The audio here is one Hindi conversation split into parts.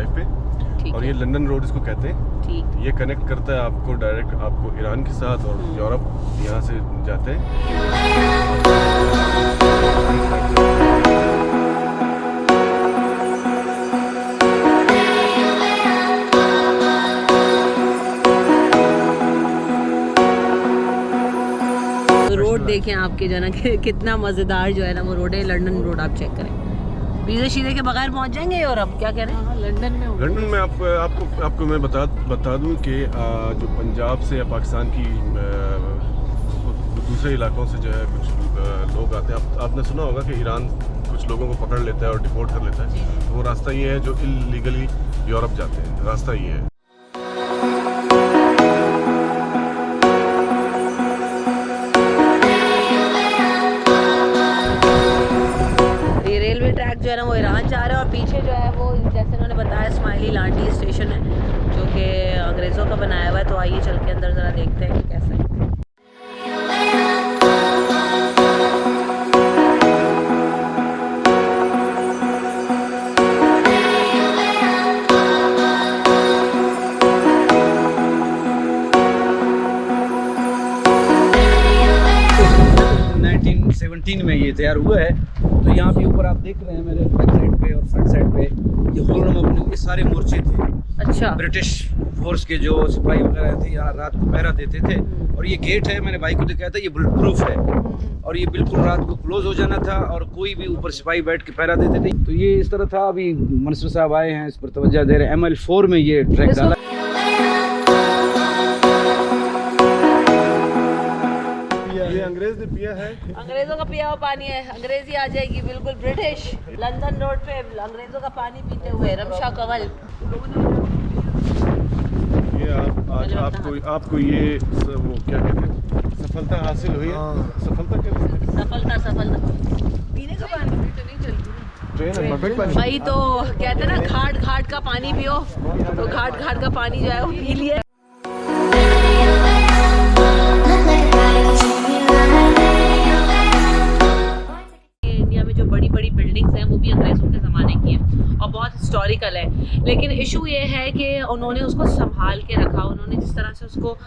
ड्राइव पे, और ये लंदन रोड इसको कहते हैं। ये कनेक्ट करता है आपको डायरेक्ट आपको ईरान के साथ और यूरोप, यहाँ से जाते हैं। रोड देखें आपके जो है ना कितना मज़ेदार जो है ना वो रोड है, लंदन रोड आप चेक करें। वीज़े शीरे के बगैर पहुंच जाएंगे यूरोप, क्या कह रहे हैं? लंदन में आपको मैं बता दूं कि जो पंजाब से या पाकिस्तान की दूसरे इलाकों से जो है कुछ लोग आते हैं। आपने सुना होगा कि ईरान कुछ लोगों को पकड़ लेता है और डिपोर्ट कर लेता है। तो वो रास्ता ये है जो इलीगली यूरोप जाते हैं, रास्ता ये है। रेलवे ट्रैक जो है ना वो ईरान जा रहा है, और पीछे जो है वो जैसे उन्होंने बताया स्माइली लांडी स्टेशन है जो कि अंग्रेज़ों का बनाया हुआ है। तो आइए चल के अंदर ज़रा देखते हैं कि कैसा है। में ये तैयार हुआ है। तो यहाँ पे ऊपर आप देख रहे हैं मेरे बैक साइड पे और फ्रंट साइड पे ये होल अपने ये सारे मोर्चे थे। अच्छा, ब्रिटिश फोर्स के जो सिपाही वगैरह थे यहाँ रात को पहरा देते थे। और ये गेट है, मैंने भाई को दिखाया था, ये बुलेट प्रूफ है और ये बिल्कुल रात को क्लोज हो जाना था और कोई भी ऊपर सिपाही बैठ के पहरा देते थे। तो ये इस तरह था। अभी मिनिस्टर साहब आए हैं, इस पर तवज्जो दे रहे हैं। ML4 में ये ट्रैक डाला। ये अंग्रेज ने पिया है, अंग्रेजों का पिया हुआ पानी है। अंग्रेजी आ जाएगी बिल्कुल ब्रिटिश। लंदन रोड पे अंग्रेजों का पानी पीते हुए रमशा कंवल। ये आज आपको ये वो क्या कहते हैं, सफलता हासिल हुई है। सफलता क्या कहते हैं? सफलता पीने का पानी तो नहीं चलती भाई। तो कहते हैं ना घाट घाट का पानी पियो, तो घाट घाट का पानी जो है वो पी लिया। बड़ी बिल्डिंग्स हैं वो भी अंग्रेज़ों के ज़माने की हैं और बहुत हिस्टोरिकल है। लेकिन इशू ये है कि उन्होंने उसको संभाल के रखा। उन्होंने जिस तरह से उसको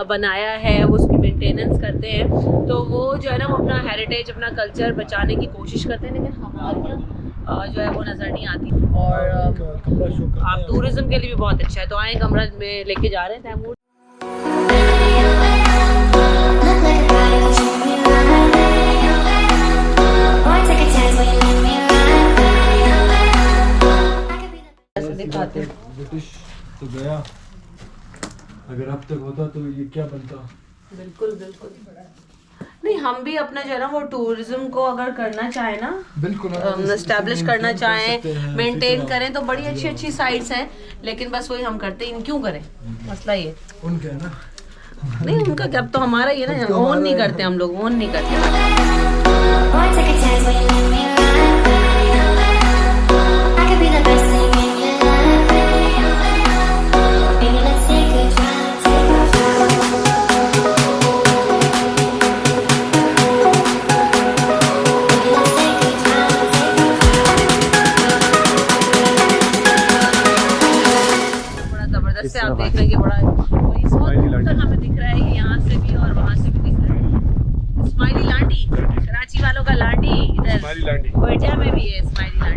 बनाया है वो उसकी मेंटेनेंस करते हैं, तो वो जो है ना वो अपना हेरिटेज अपना कल्चर बचाने की कोशिश करते हैं। लेकिन हमारे यहाँ जो है वो नज़र नहीं आती। और आप टूरिज़्म के लिए भी बहुत अच्छा है। तो आए कमरा में लेके जा रहे हैं तैमूर। दिखाते हैं ब्रिटिश तो गया, अगर अब तक होता तो ये क्या बनता। बिल्कुल बिल्कुल नहीं, हम भी अपना जो है ना वो टूरिज्म को अगर करना चाहें ना, बिल्कुल एस्टैब्लिश करना चाहें, मेंटेन करें, तो बड़ी अच्छी अच्छी साइट्स हैं। लेकिन बस वही हम करते हैं, क्यों करें? मसला ये उनका है ना, नहीं उनका क्या, अब तो हमारा ही है ना। ओन नहीं करते हम लोग, ओन नहीं करते। आप देख रहे हैं कि बड़ा हमें दिख रहा है कि यहाँ से भी और वहाँ से भी दिख रहा है। स्माइली लांडी, कराची वालों का लांडी, इधर कोयटा में भी है स्माइली लांडी।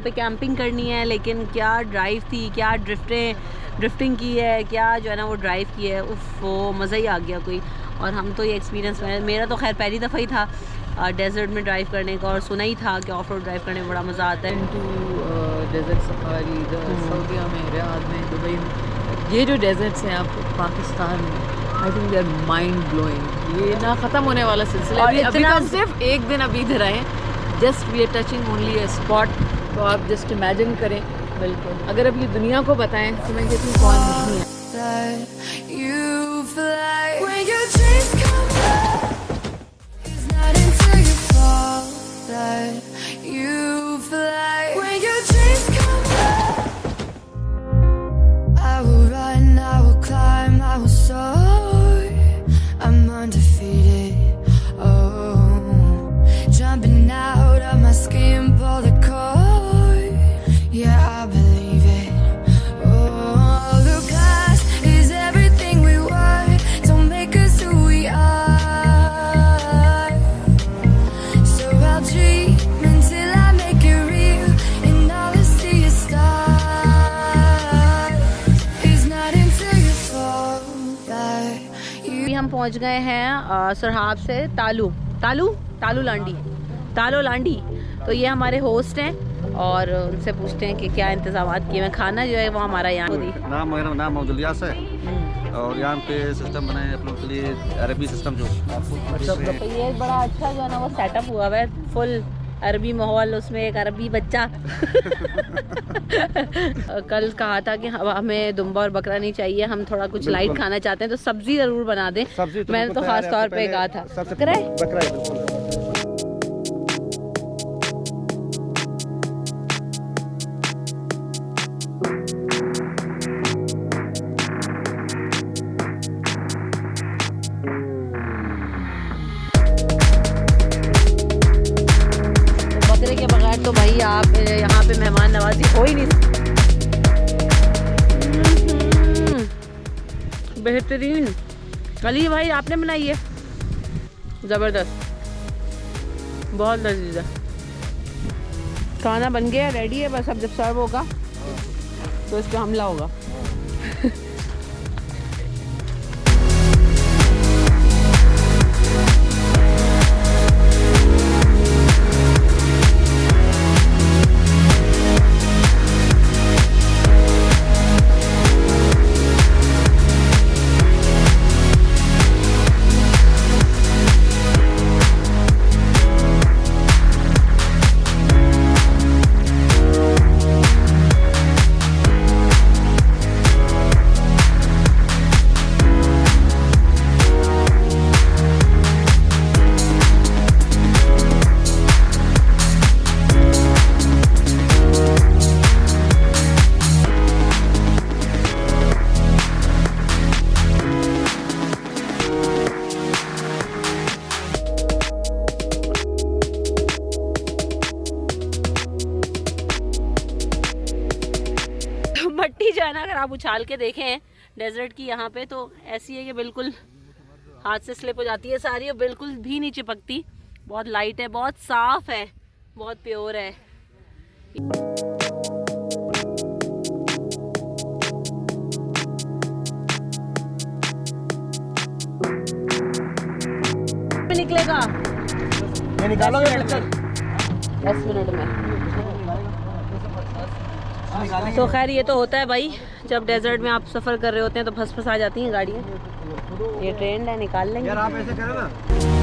पे कैंपिंग करनी है, लेकिन क्या ड्राइव थी, क्या ड्रिफ्टिंग की है, क्या जो है ना वो ड्राइव की है, उफ वो मज़ा ही आ गया कोई। और हम तो ये एक्सपीरियंस मेरा तो खैर पहली दफ़ा ही था डेजर्ट में ड्राइव करने का, और सुना ही था कि ऑफ रोड ड्राइव करने में बड़ा मज़ा आता है। डेजर्ट सफारी सऊदीया में, रियाद में, दुबई में, ये जो डेजर्ट्स हैं आपको पाकिस्तान में, I think they are mind blowing. ये ना ख़त्म होने वाला सिलसिला है। अभी हम सिर्फ एक दिन अभी इधर आए, just we are touching only a spot. तो आप जस्ट इमेजिन करें, बिल्कुल अगर अब ये दुनिया को बताएं तो मैं कहती हूँ कौन नहीं है। हम पहुंच गए हैं सरहाब से तालू लांडी। तो ये हमारे होस्ट हैं और उनसे पूछते हैं कि क्या इंतजाम किए हैं। खाना जो है वो हमारा यहाँ नाम अब्दुलियास है और यहाँ पे सिस्टम बनाए आप लोग के लिए, अरबी सिस्टम जो तो ये बड़ा अच्छा जो है ना वो सेटअप हुआ है, फुल अरबी माहौल, उसमें एक अरबी बच्चा कल कहा था कि हमें दुम्बा और बकरा नहीं चाहिए, हम थोड़ा कुछ लाइट खाना चाहते हैं, तो सब्जी ज़रूर बना दें। मैंने तो खास तौर पे कहा था बकरा के बगैर तो भाई आप यहाँ पे मेहमान नवाजी हो ही नहीं। बेहतरीन कली भाई आपने बनाई है, ज़बरदस्त, बहुत लजीज है। खाना बन गया, रेडी है, बस अब जब सर्व होगा तो इस पर हमला होगा। मट्टी जो है ना अगर आप उछाल के देखें डेजर्ट की यहाँ पे, तो ऐसी है कि बिल्कुल हाथ से स्लिप हो जाती है सारी, और बिल्कुल भी नहीं चिपकती। बहुत लाइट है, बहुत साफ है, बहुत प्योर है। निकलेगा ये निकालोगे 10 मिनट में। तो खैर ये तो होता है भाई, जब डेजर्ट में आप सफ़र कर रहे होते हैं तो फंस आ जाती हैं गाड़ियाँ। ये ट्रेंड है, निकाल लेंगे। यार आप ऐसे करें ना।